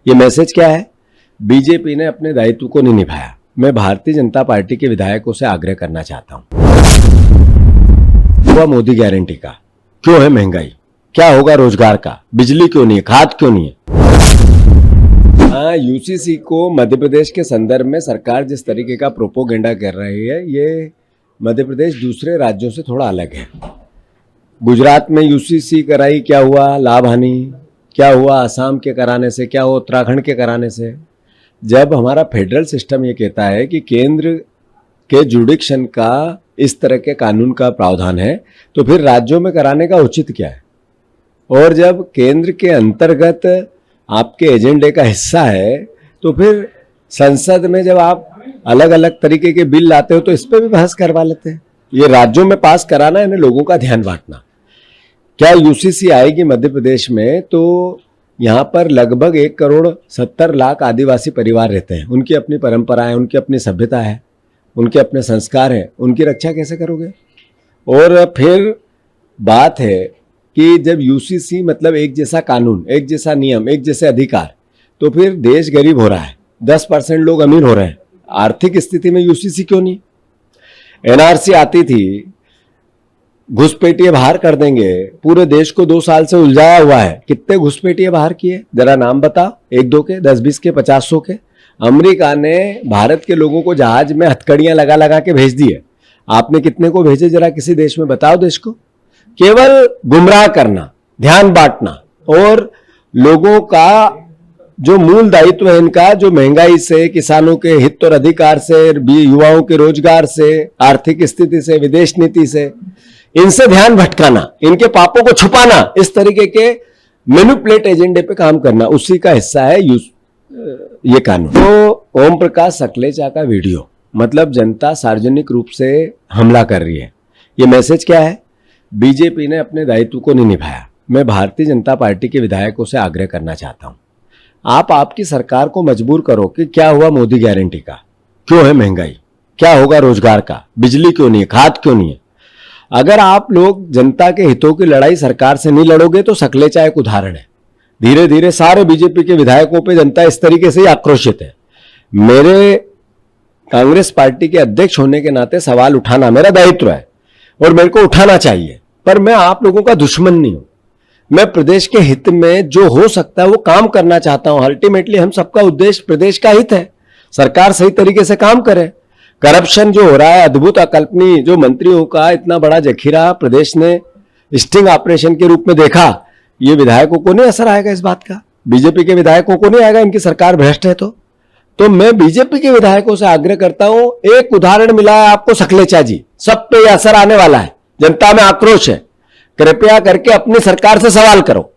ये मैसेज क्या है? बीजेपी ने अपने दायित्व को नहीं निभाया। मैं भारतीय जनता पार्टी के विधायकों से आग्रह करना चाहता हूं। हुआ मोदी गारंटी का, क्यों है महंगाई, क्या होगा रोजगार का, बिजली क्यों नहीं है, खाद क्यों नहीं है। हाँ, यूसीसी को मध्य प्रदेश के संदर्भ में सरकार जिस तरीके का प्रोपोगेंडा कर रही है, ये मध्य प्रदेश दूसरे राज्यों से थोड़ा अलग है। गुजरात में यूसीसी कराई, क्या हुआ लाभ हानि, क्या हुआ असम के कराने से, क्या हुआ उत्तराखंड के कराने से। जब हमारा फेडरल सिस्टम ये कहता है कि केंद्र के जुडिक्शन का इस तरह के कानून का प्रावधान है, तो फिर राज्यों में कराने का उचित क्या है। और जब केंद्र के अंतर्गत आपके एजेंडे का हिस्सा है, तो फिर संसद में जब आप अलग अलग तरीके के बिल लाते हो तो इस पर भी बहस करवा लेते हैं। ये राज्यों में पास कराना है, लोगों का ध्यान बांटना। क्या यूसीसी आएगी मध्य प्रदेश में, तो यहाँ पर लगभग 1,70,00,000 आदिवासी परिवार रहते हैं। उनकी अपनी परंपराएं, उनकी अपनी सभ्यता है, उनके अपने संस्कार हैं। उनकी रक्षा कैसे करोगे? और फिर बात है कि जब यूसीसी मतलब एक जैसा कानून, एक जैसा नियम, एक जैसे अधिकार, तो फिर देश गरीब हो रहा है, 10% लोग अमीर हो रहे हैं। आर्थिक स्थिति में यूसीसी क्यों नहीं? एनआरसी आती थी, घुसपैठिए बाहर कर देंगे, पूरे देश को 2 साल से उलझाया हुआ है। कितने घुसपैठिए बाहर किए, जरा नाम बताओ। 1-2 के, 10-20 के, 50-100 के। अमेरिका ने भारत के लोगों को जहाज में हथकड़ियां लगा लगा के भेज दी है। आपने कितने को भेजे, जरा किसी देश में बताओ देश को। केवल गुमराह करना, ध्यान बांटना, और लोगों का जो मूल दायित्व है इनका, जो महंगाई से, किसानों के हित और अधिकार से, युवाओं के रोजगार से, आर्थिक स्थिति से, विदेश नीति से, इनसे ध्यान भटकाना, इनके पापों को छुपाना, इस तरीके के मैनिपुलेट एजेंडे पे काम करना, उसी का हिस्सा है ये कानून। तो ओम प्रकाश सकलेचा का वीडियो, मतलब जनता सार्वजनिक रूप से हमला कर रही है। ये मैसेज क्या है? बीजेपी ने अपने दायित्व को नहीं निभाया। मैं भारतीय जनता पार्टी के विधायकों से आग्रह करना चाहता हूं, आप आपकी सरकार को मजबूर करो कि क्या हुआ मोदी गारंटी का, क्यों है महंगाई, क्या होगा रोजगार का, बिजली क्यों नहीं है, खाद क्यों नहीं है। अगर आप लोग जनता के हितों की लड़ाई सरकार से नहीं लड़ोगे तो सकलेचा एक उदाहरण है। धीरे धीरे सारे बीजेपी के विधायकों पे जनता इस तरीके से ही आक्रोशित है। मेरे कांग्रेस पार्टी के अध्यक्ष होने के नाते सवाल उठाना मेरा दायित्व है और मेरे को उठाना चाहिए, पर मैं आप लोगों का दुश्मन नहीं हूं। मैं प्रदेश के हित में जो हो सकता है वो काम करना चाहता हूं। अल्टीमेटली हम सबका उद्देश्य प्रदेश का हित है, सरकार सही तरीके से काम करे। करप्शन जो हो रहा है, अद्भुत अकल्पनीय, जो मंत्रियों का इतना बड़ा जखीरा प्रदेश ने स्टिंग ऑपरेशन के रूप में देखा, ये विधायकों को नहीं असर आएगा इस बात का, बीजेपी के विधायकों को नहीं आएगा, इनकी सरकार भ्रष्ट है। तो मैं बीजेपी के विधायकों से आग्रह करता हूं, एक उदाहरण मिला है आपको सकलेचा जी, सब पे असर आने वाला है, जनता में आक्रोश है, कृपया करके अपनी सरकार से सवाल करो।